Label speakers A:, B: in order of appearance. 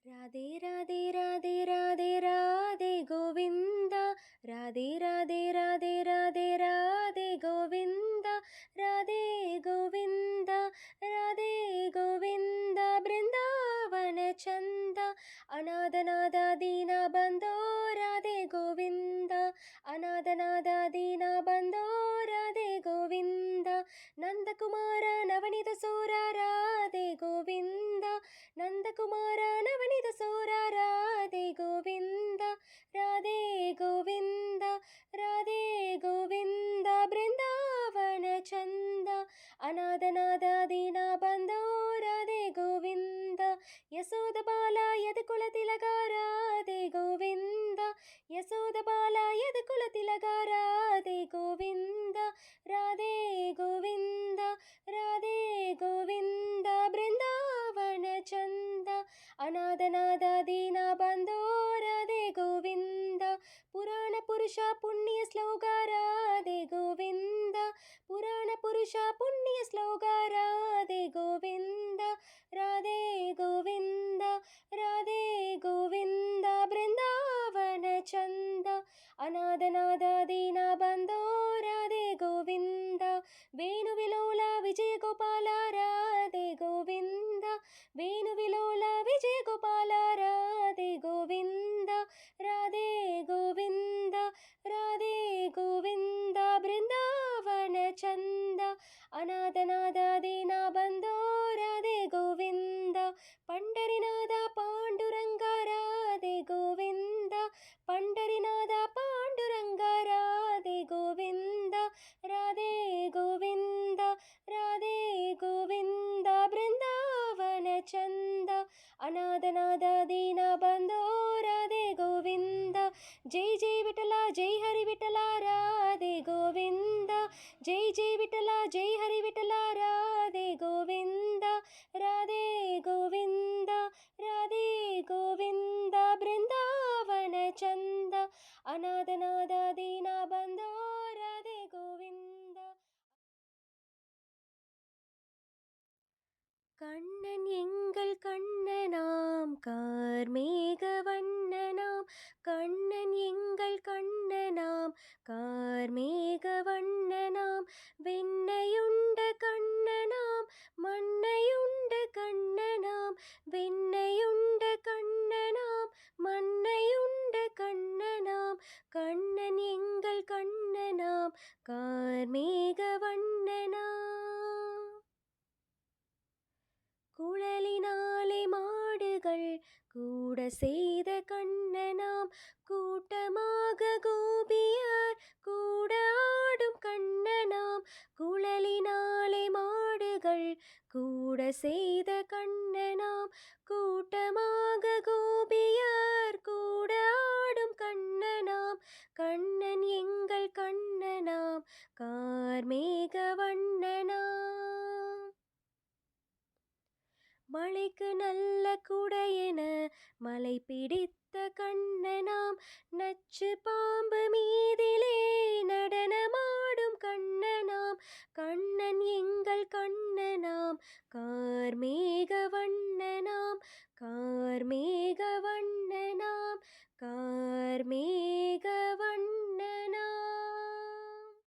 A: राधे राधे राधे राधे राधे गोविंदा राधे राधे राधे राधे राधे गोविंदा राधे गोविंदा राधे गोविंदा बृंदावन चंद अनादनाद दीना बंदो राधे गोविंदा अनादनाद दीना बंदो राधे गोविंदा नंदकुमार नवनीत सूर राधे गोविंदा नंदकुमार नवनीत सूर राधे गोविंद राधे गोविंद राधे गोविंद बृंदावन चंद अनादनाद दीना बंदो राधे गोविंद यशोद बाला यदकुल तिलक राधे गोविंद यशोद बाला यदकुल तिलक राधे गोविंद राधे गोविंद राधे गोविंद बृंदावन चंद अनादनाद दीना बंदो राधे गोविंद पुराण पुरुष पुण्य श्लोक राधे गोविंद पुराण पुरुष पुण्य श्लोक राधे गोविंद राधे गोविंद राधे गोविंद बृंदावन चंद अनादनाद दीना बंदो राधे गोविंद वेणुविलोल विजय गोपाल राधे गोविंद वेणुविलोल विजय गोपाल राधे गोविंद राधे गोविंद राधे गोविंद बृंदावन चंद अनादनाद दीना बंदो राधे गोविंद पंडरीनाथ पांडुरंग राधे गोविंद पंडरीनाथ पांडुरंग राधे गोविंद राधे गोविंद राधे गोविंद बृंदावन चंद अनादनाद दीना बंदो राधे गोविंद जय जय विठला जय हरि विठला राधे गोविंद जय जय विठला जय हरि विठला राधे गोविंद राधे गोविंद राधे गोविंद बृंदावन चंद अनादनाद दीना बंदो राधे गोविंद கண்ணன் எங்கள் கண்ணனாம் கார்மேக வண்ணனாம் கண்ணன் எங்கள் கண்ணனாம் கார்மேக வண்ணனாம் வெண்ணையுண்ட கண்ணனாம் மண்ணையுண்ட கண்ணனாம் வெண்ணையுண்ட கண்ணனாம் மண்ணையுண்ட கண்ணனாம் கண்ணன் எங்கள் கண்ணனாம் கார்மேக வண்ணனாம் குழலினாலே மாடுகள் கூட செய்த கண்ணனாம் கூட்டமாக கோபியர் கூட ஆடும் கண்ணனாம் குழலினாலே மாடுகள் கூட செய்த கண்ணனாம் கூட்டமாக கோபியர் கூட ஆடும் கண்ணனாம் கண்ணன் எங்கள் கண்ணனாம் கார்மேக வண்ணனாம் மலைக்கு நல்ல குடையென மலை பிடித்த கண்ணனாம் நச்சு பாம்பு மீதிலே நடனமாடும் கண்ணனாம் கண்ணன் எங்கள் கண்ணனாம் கார்மேக வண்ணனாம் கார்மேக